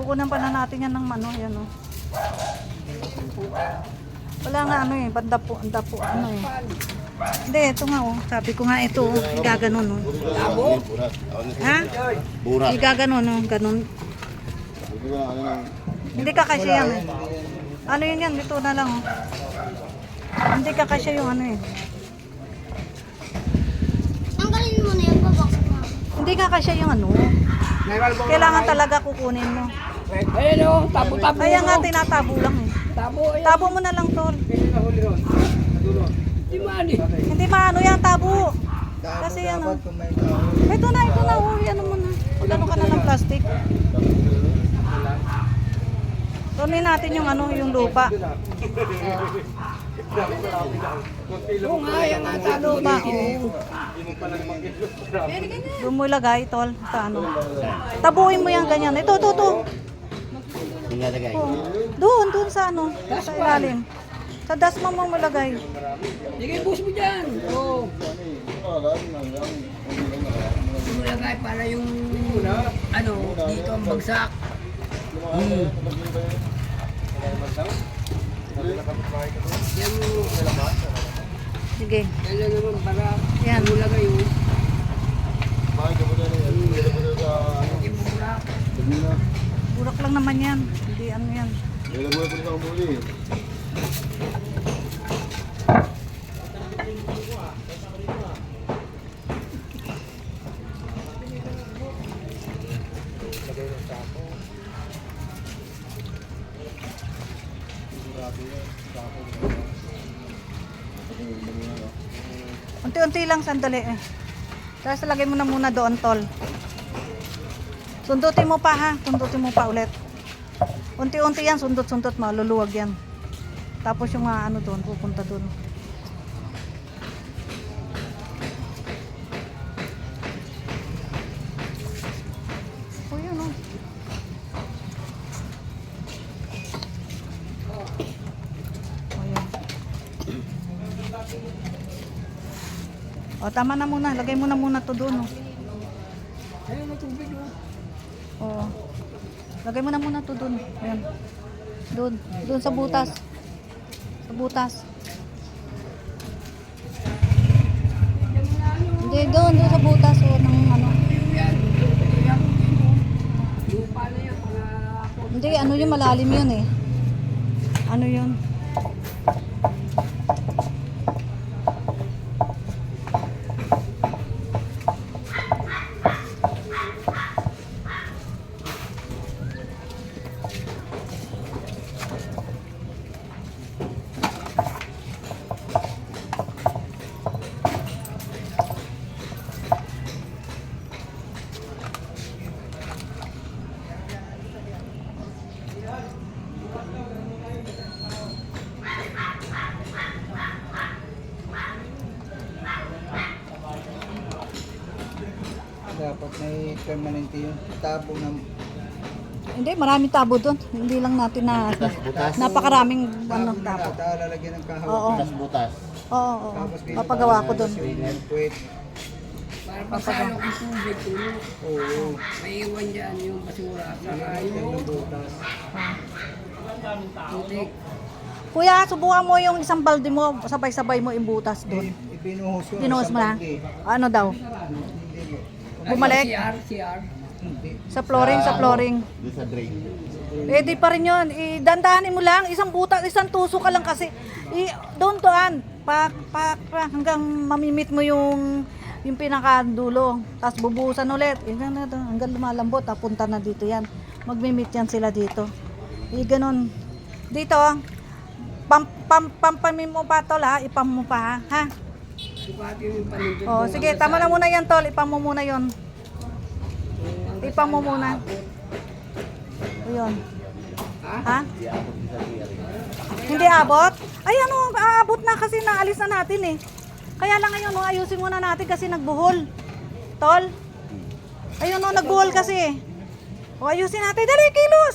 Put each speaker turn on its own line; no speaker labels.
Kukunan pa na natin yan ng ano, yan oh. Wala nga ano eh, pandapo, ano eh. Hindi, ito nga oh. Sabi ko nga ito, oh, igaganon oh. Ha?
Burak.
Igaganon oh, ganon. Hindi ka kasi yan eh. Ano yun yan, ito na lang oh. Hindi ka kasi yung ano eh.
Tanggalin mo na yung babaksak mo.
Hindi ka kasi yung ano. Kailangan talaga kukunin mo.
Ayan o, tabo-tabo.
Kaya nga tinatabo lang eh.
Tabo, ayan.
Tabo mo na lang tol.
Di mani.
Hindi maano yan, tabo. Kasi ano. Ito na, oh, yan mo na. Magano ka na ng plastic. Tunin natin yung ano, yung lupa.
Oo nga, yan nga tabo.
Lupa, oh. Doon mo ilagay, tol, sa ano. Tabuin mo yan ganyan. Ito.
Nilalagay.
Oh. Doon sa ano, sa ilalim. Sa dasma mo malagay.
Sige, bus mo dyan. Oo. Lumulagay para yung, ano, dito ang bagsak. Yan mo.
Sige.
Yan lang naman para
Yan.
lumulagay yung. Yung burak.
Burak lang naman yan. Hindi ano yan. Unti-unti lang, sandali eh. Tapos lagay mo na muna doon, tol. Sundutin mo pa ha. Sundutin mo pa ulit. Unti-unti yan, sundot-sundot mo. Luluwag yan. Tapos yung mga ano doon, pupunta doon. Oh, yun oh. Oh, yun. O, tama na muna. Lagay mo na muna to doon oh.
Ayun, may tubig o.
Oo. Lagay mo na muna to doon. Ayan. Doon sa butas. Sa butas. Hindi, doon sa butas o ng ano.
Lupa na yan, mga
Hindi, ano yun, malalim yun eh. Ano yun?
Dapat may permanente yun. Tabo ng
Hindi, maraming tabo doon. Hindi lang natin na
Butas.
napakaraming ano,
na
tabo.
lalagyan ng kahawak.
Oo.
Butas.
Oo.
Tapos
Papagawa ko doon.
Puwet.
para pagsalo ng tubig, tulo.
Oo.
May iwan dyan yung basura. Saka
Yung
yung
butas.
putik.
Kuya, subukan mo yung isang balde mo, sabay-sabay mo imbutas doon.
Ibinuhos yun.
Pinuhos mo na?
Hindi.
Ano daw?
Hindi.
Bumalik?
CR.
Hindi.
Sa flooring.
Doon sa drain.
Eh di pa rin yun. Dandahanin mo lang. Isang butas, isang tuso ka lang kasi. Doon. Hanggang mamimit mo yung pinakadulo. Tapos bubuhusan ulit. Hanggang lumalambot. Punta na dito yan. Magmimit yan sila dito. Ganon. Dito. Pampamin mo pa tol ha. Ipam mo pa ha.
Sukati yung panindot.
Oh, sige, tama na muna yan tol. Ipam mo muna yon. Ipam mo muna. Ayun. Ha? Hindi abot? Ay ano, aabot na kasi naalis na natin eh. Kaya lang ngayon, ayusin muna natin kasi nagbuhol. Tol? Ayun o, nagbuhol kasi. O ayusin natin. Dali, kilos!